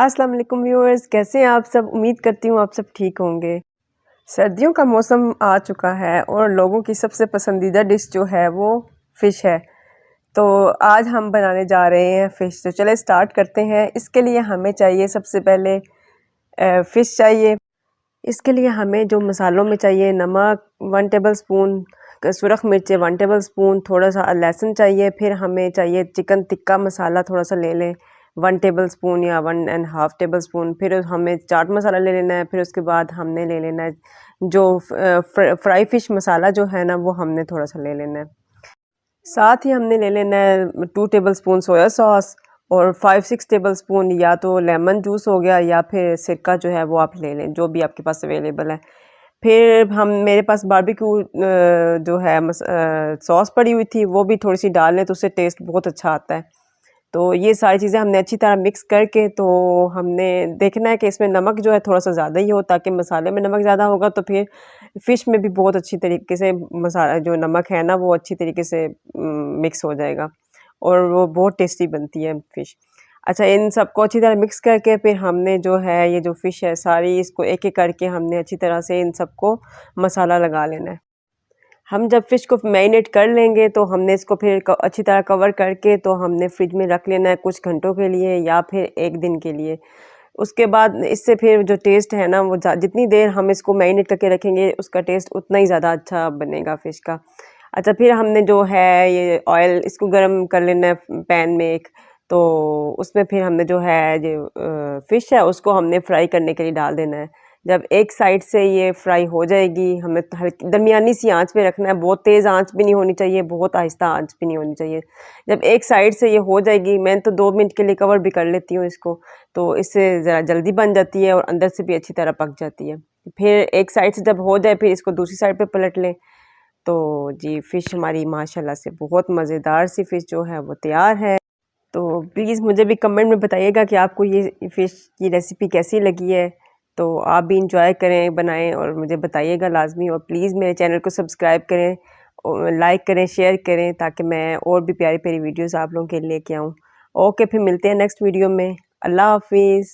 अस्सलाम वालेकुम व्यूअर्स, कैसे हैं आप सब। उम्मीद करती हूँ आप सब ठीक होंगे। सर्दियों का मौसम आ चुका है और लोगों की सबसे पसंदीदा डिश जो है वो फ़िश है। तो आज हम बनाने जा रहे हैं फ़िश। तो चले स्टार्ट करते हैं। इसके लिए हमें चाहिए सबसे पहले फ़िश चाहिए। इसके लिए हमें जो मसालों में चाहिए नमक 1 टेबल स्पून, सुरख मिर्च 1 टेबल स्पून, थोड़ा सा लहसुन चाहिए। फिर हमें चाहिए चिकन टिक्का मसाला, थोड़ा सा ले लें 1 टेबल स्पून या 1 एंड हाफ़ टेबल स्पून। फिर हमें चाट मसाला ले लेना है। फिर उसके बाद हमने ले लेना है जो फ्राई फ़िश मसाला जो है ना, वो हमने थोड़ा सा ले लेना है। साथ ही हमने ले लेना है 2 टेबल स्पून सोया सॉस और 5-6 टेबल स्पून या तो लेमन जूस हो गया या फिर सिरका जो है वो आप ले लें, जो भी आपके पास अवेलेबल है। फिर मेरे पास बारबेक्यू जो है सॉस पड़ी हुई थी, वो भी थोड़ी सी डाल लें तो उससे टेस्ट बहुत अच्छा आता है। तो ये सारी चीज़ें हमने अच्छी तरह मिक्स करके, तो हमने देखना है कि इसमें नमक जो है थोड़ा सा ज़्यादा ही हो, ताकि मसाले में नमक ज़्यादा होगा तो फिर फ़िश में भी बहुत अच्छी तरीके से मसाला जो नमक है ना वो अच्छी तरीके से मिक्स हो जाएगा और वो बहुत टेस्टी बनती है फ़िश। अच्छा, इन सबको अच्छी तरह मिक्स करके फिर हमने जो है ये जो फ़िश है सारी, इसको एक-एक करके हमने अच्छी तरह से इन सबको मसाला लगा लेना है। हम जब फ़िश को मैरिनेट कर लेंगे तो हमने इसको फिर अच्छी तरह कवर करके तो हमने फ्रिज में रख लेना है कुछ घंटों के लिए या फिर 1 दिन के लिए। उसके बाद इससे फिर जो टेस्ट है ना वो जितनी देर हम इसको मैरिनेट करके रखेंगे उसका टेस्ट उतना ही ज़्यादा अच्छा बनेगा फ़िश का। अच्छा, फिर हमने जो है ये ऑयल इसको गरम कर लेना है पैन में एक, तो उसमें फिर हमने जो है ये फ़िश है उसको हमने फ्राई करने के लिए डाल देना है। जब एक साइड से ये फ्राई हो जाएगी, हमें हल्की दरमियानी सी आंच पे रखना है, बहुत तेज़ आंच भी नहीं होनी चाहिए, बहुत आहिस्ता आंच भी नहीं होनी चाहिए। जब एक साइड से ये हो जाएगी, मैं तो 2 मिनट के लिए कवर भी कर लेती हूँ इसको, तो इससे ज़रा जल्दी बन जाती है और अंदर से भी अच्छी तरह पक जाती है। फिर एक साइड से जब हो जाए फिर इसको दूसरी साइड पे पलट लें। तो जी फ़िश हमारी माशाल्लाह से बहुत मज़ेदार सी फ़िश जो है वो तैयार है। तो प्लीज़ मुझे भी कमेंट में बताइएगा कि आपको ये फ़िश की रेसिपी कैसी लगी है। तो आप भी इंजॉय करें, बनाएं और मुझे बताइएगा लाज़मी। और प्लीज़ मेरे चैनल को सब्सक्राइब करें और लाइक करें, शेयर करें, ताकि मैं और भी प्यारी-प्यारी वीडियोज़ आप लोगों के लिए लेके आऊँ। ओके, फिर मिलते हैं नेक्स्ट वीडियो में। अल्लाह हाफ़िज़।